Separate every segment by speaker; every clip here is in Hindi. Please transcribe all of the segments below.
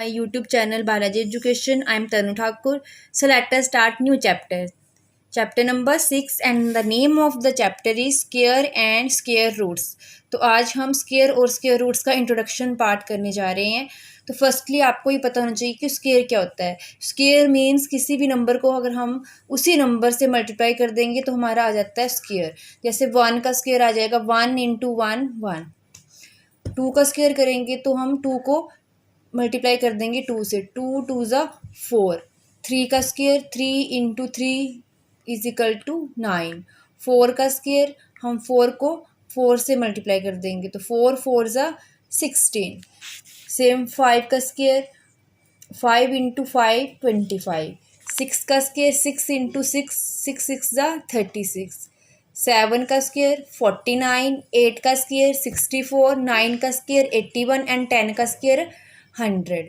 Speaker 1: my YouTube channel Balaji Education. I am Tanu Thakur. So let us start new chapter. Chapter number 6 and the name of the chapter is square and square roots. तो आज हम स्क्वायर और स्क्वायर रूट्स का इंट्रोडक्शन पार्ट करने जा रहे हैं। तो फर्स्टली आपको ये पता होना चाहिए कि स्क्वायर क्या होता है। स्क्वायर मीन्स किसी भी नंबर को अगर हम उसी नंबर से मल्टीप्लाई कर देंगे तो हमारा आ जाता है स्क्वायर। जैसे 1 का स्क्वायर आ जाएगा 1 इंटू 1 1। 2 का स्क्वायर करेंगे तो हम 2 को मल्टीप्लाई कर देंगे 2 से, 2 2 ज़ा 4। 3 का square 3 into 3 is equal to 9। 4 का स्क्वायर हम 4 को 4 से मल्टीप्लाई कर देंगे तो 4 4 ज़ा 16। सेम 5 का स्क्वायर 5 इंटू 5 25। 6 का स्क्वायर 6 इंटू 6 6 6 ज़ा 36। 7 का स्क्वायर 49। 8 का स्क्वायर 64। 9 का स्क्वायर 81 एंड 10 का स्क्वायर 100।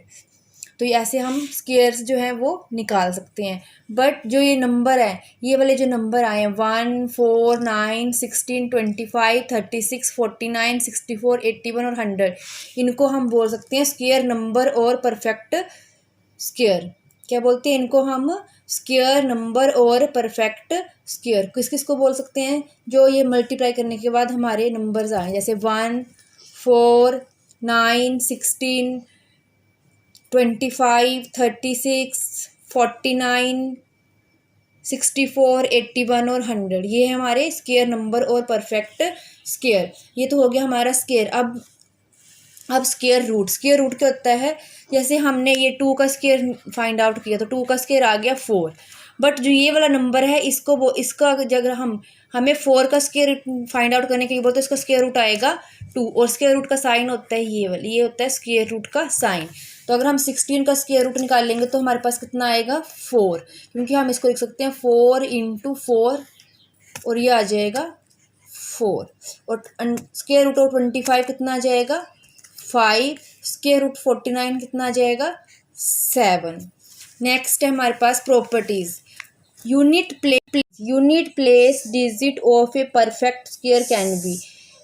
Speaker 1: तो ऐसे हम स्क्वायर्स जो हैं वो निकाल सकते हैं। बट जो ये नंबर है, ये वाले जो नंबर आए हैं 1 4 9 16 25 36 49 64 81 और 100, इनको हम बोल सकते हैं स्क्वायर नंबर और परफेक्ट स्क्वायर। क्या बोलते हैं इनको हम? स्क्वायर नंबर और परफेक्ट स्क्वायर। किस किस को बोल सकते हैं? जो ये मल्टीप्लाई करने के बाद हमारे नंबर्स आए, जैसे 1 4 9 16 25 36 49 64 81 और 100, ये है हमारे स्क्वायर नंबर और परफेक्ट स्क्वायर। ये तो हो गया हमारा स्क्वायर। अब स्क्वायर रूट। स्क्वायर रूट क्या होता है? जैसे हमने ये 2 का स्क्वायर फाइंड आउट किया तो 2 का स्क्वायर आ गया 4। बट जो ये वाला नंबर है इसका अगर हमें 4 का स्क्वायर फाइंड आउट करने के लिए बोलते हैं, इसका स्क्वायर रूट आएगा 2 और स्क्वायर रूट का साइन होता है ये होता है स्क्वायर रूट का साइन। तो अगर हम 16 का स्क्वायर रूट निकाल लेंगे तो हमारे पास कितना आएगा 4, क्योंकि हम इसको लिख सकते हैं 4 इंटू 4 और ये आ जाएगा 4। और स्क्वायर रूट ऑफ 25 कितना आ जाएगा 5। स्क्वायर रूट 49 कितना आ जाएगा 7। नेक्स्ट है हमारे पास properties. Unit place digit of a perfect square can be.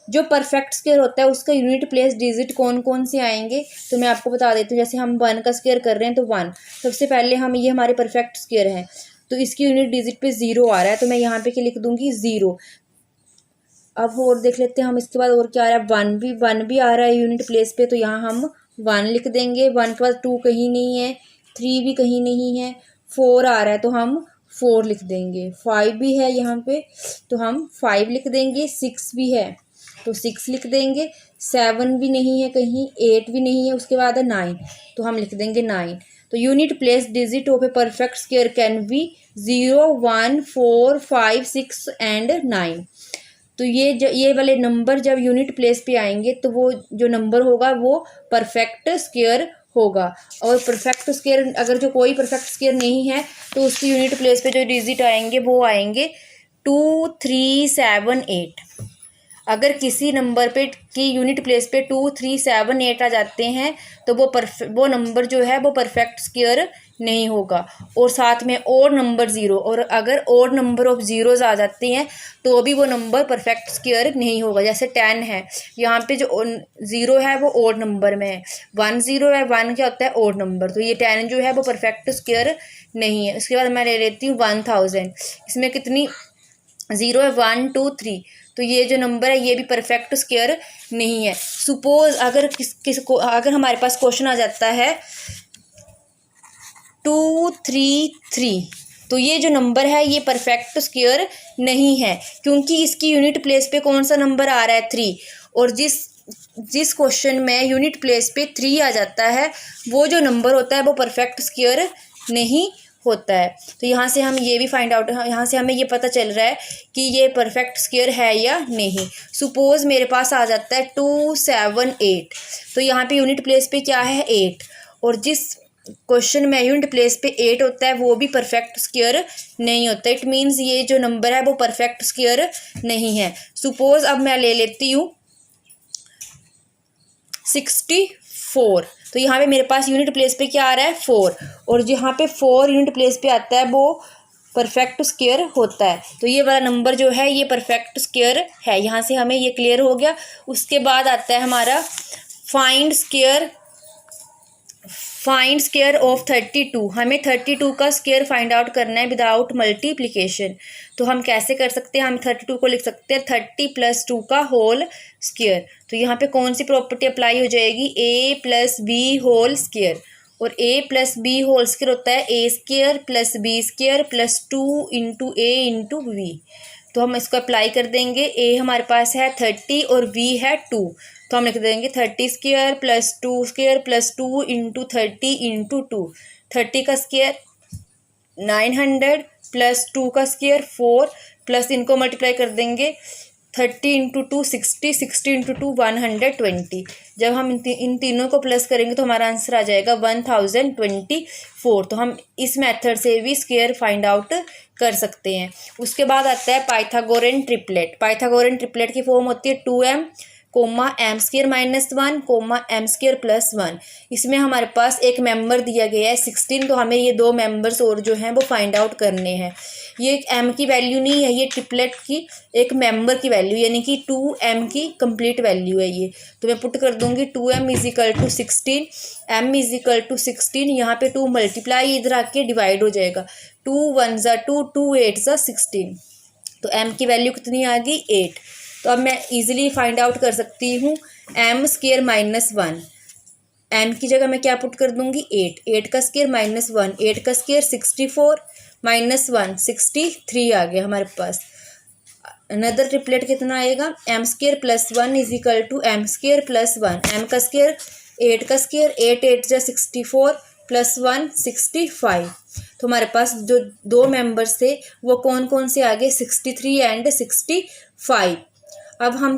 Speaker 1: जो परफेक्ट स्क्वायर होता है उसका यूनिट प्लेस डिजिट कौन कौन से आएंगे तो मैं आपको बता देती हूँ। जैसे हम 1 का स्क्वायर कर रहे हैं तो 1 सबसे पहले हम ये हमारे परफेक्ट स्क्वायर है तो इसकी यूनिट डिजिट पे 0 आ रहा है तो मैं यहाँ पे क्या लिख दूंगी 0। अब और देख लेते हैं हम इसके बाद और क्या आ रहा है। 1 भी आ रहा है यूनिट प्लेस पे तो यहाँ हम 1 लिख देंगे। 1 के बाद 2 कहीं नहीं है, 3 भी कहीं नहीं है, 4 आ रहा है तो हम 4 लिख देंगे। 5 भी है यहाँ पे तो हम 5 लिख देंगे। 6 भी है तो 6 लिख देंगे। 7 भी नहीं है कहीं, 8 भी नहीं है, उसके बाद है 9 तो हम लिख देंगे 9। तो unit place digit of a perfect square can B 0 1 4 5 6 and 9। तो ये वाले नंबर जब यूनिट प्लेस पे आएंगे तो वो जो नंबर होगा वो परफेक्ट स्क्वायर होगा। और परफेक्ट स्क्वायर अगर जो कोई परफेक्ट स्क्वायर नहीं है तो उसकी यूनिट प्लेस पे जो डिजिट आएंगे वो आएंगे 2 3 7 8। अगर किसी नंबर पे की यूनिट प्लेस पे 2 3 7 8 आ जाते हैं तो वो नंबर जो है वो परफेक्ट स्क्वायर नहीं होगा। और साथ में और नंबर 0, और अगर और नंबर ऑफ जीरोज आ जाते हैं तो भी वो नंबर परफेक्ट स्क्वायर नहीं होगा। जैसे 10 है, यहाँ पे जो 0 है वो ओड नंबर में है, 1 0 है, 1 क्या होता है ओड नंबर, तो ये 10 जो है वो परफेक्ट स्क्वायर नहीं है। उसके बाद मैं ले लेती हूँ 1000। इसमें कितनी 0 है 1 2 3, तो ये जो नंबर है ये भी परफेक्ट स्क्वायर नहीं है। सपोज अगर हमारे पास क्वेश्चन आ जाता है 2 3 3, तो ये जो नंबर है ये परफेक्ट स्क्वायर नहीं है क्योंकि इसकी यूनिट प्लेस पे कौन सा नंबर आ रहा है 3, और जिस क्वेश्चन में यूनिट प्लेस पे 3 आ जाता है वो जो नंबर होता है वो परफेक्ट स्क्वायर नहीं होता है। तो यहाँ से हम ये भी फाइंड आउट, यहाँ से हमें ये पता चल रहा है कि ये परफेक्ट स्क्वायर है या नहीं। सपोज मेरे पास आ जाता है 2 7 8, तो यहाँ पे यूनिट प्लेस पे क्या है 8, और जिस क्वेश्चन में यूनिट प्लेस पे 8 होता है वो भी परफेक्ट स्क्वायर नहीं होता। इट मीन्स ये जो नंबर है वो परफेक्ट स्क्वायर नहीं है। सपोज अब मैं ले लेती हूँ 64, तो यहाँ पे मेरे पास यूनिट प्लेस पे क्या आ रहा है 4, और जहाँ पे 4 यूनिट प्लेस पे आता है वो परफेक्ट स्क्वायर होता है। तो ये वाला नंबर जो है ये परफेक्ट स्क्वायर है। यहाँ से हमें ये क्लियर हो गया। उसके बाद आता है हमारा find square find square of 32, हमें 32 का स्क्वायर फाइंड आउट करना है विदाउट मल्टीप्लिकेशन। तो हम कैसे कर सकते हैं, हम 32 को लिख सकते हैं 30 + 2 का होल स्क्वायर। तो यहाँ पे कौन सी प्रॉपर्टी अप्लाई हो जाएगी, a + b होल स्क्वायर। और a + b होल स्क्वायर होता है a² + b² + 2 × a × b। तो हम इसको अप्लाई कर देंगे। a हमारे पास है 30 और b है 2, तो हम लिख देंगे 30² + 2² + 2 × 30 × 2। 30 का स्क्वायर 900 + 2 का स्क्वायर 4 प्लस इनको मल्टीप्लाई कर देंगे 30 × 2 60, 60 × 2 120। जब हम इन तीनों को प्लस करेंगे तो हमारा आंसर आ जाएगा 1024। तो हम इस मेथड से भी स्क्वायर फाइंड आउट कर सकते हैं। उसके बाद आता है पाइथागोरन ट्रिपलेट। पाइथागोरन ट्रिपलेट की फॉर्म होती है 2m, m² - 1, m² + 1। इसमें हमारे पास एक मेंबर दिया गया है 16, तो हमें ये दो मेंबर्स और जो हैं वो फाइंड आउट करने हैं। ये एक m की वैल्यू नहीं है, ये ट्रिपलेट की एक मेंबर की वैल्यू, यानी कि 2m की कंप्लीट वैल्यू है ये। तो मैं पुट कर दूंगी 2m = 16, m = 16। यहाँ पे 2 मल्टीप्लाई इधर आके डिवाइड हो जाएगा, 2 1 = 2, 2 8 = 16। तो m की वैल्यू कितनी आ गई, 8। तो अब मैं इजीली फाइंड आउट कर सकती हूँ m² - 1। m की जगह मैं क्या पुट कर दूंगी, 8। 8 का स्क्वायर -1, 8 का स्क्वायर 64, -1 63 आ गया हमारे पास। अनदर ट्रिपलेट कितना आएगा, m² + 1 = m² + 1। m का स्क्वायर 8 का स्क्वायर 8 8 = 64 + 1 65। तो हमारे पास जो दो मेंबर्स थे वो कौन कौन से आ गए, 63 एंड 65। अब हम